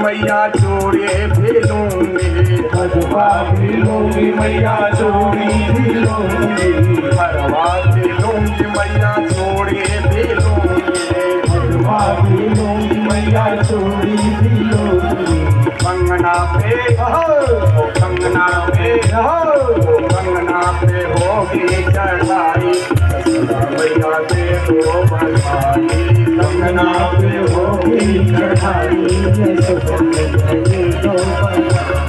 मैया चूड़ी भी लूंगी, बधवा भी लूंगी मैया चूड़ी भी लूंगी, हरवा भी लूंगी मैया चूड़ी भी लूंगी, बधवा भी लूंगी मैया चूड़ी भी लूंगी। कंगना पे कंगना पे कंगना पे होगी चढ़ाई, मैया दे दो बधाई, कंगना पे होगी चढ़ाई, यशोदा मैया दे दो बधाई।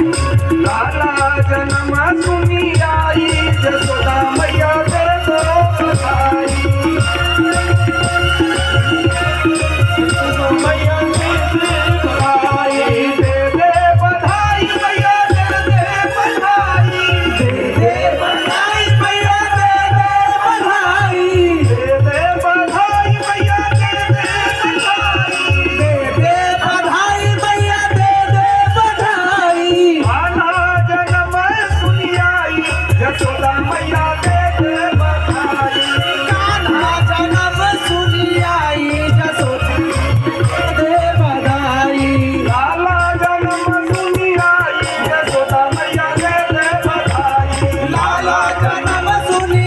लाला जन्म सुनी आई, यशोदा मैया दे दो बधाई, मैया दे दे बधाई, दे दे बधाई, मैया दे दे बधाई, दे दे बधाई मैया दे दे बधाई, दे दे बधाई, मैया दे दे बधाई, दे दे बधाई मैया दे दे बधाई। लाला जन्म सुनी आई, यशोदा मैया दे दे बधाई, कान्हा जन्म सुनी आई, यशोदा दे बधाई। लाला जन्म सुनी आई, यशोदा मैया दे दे बधाई, लाला जन्म सुनी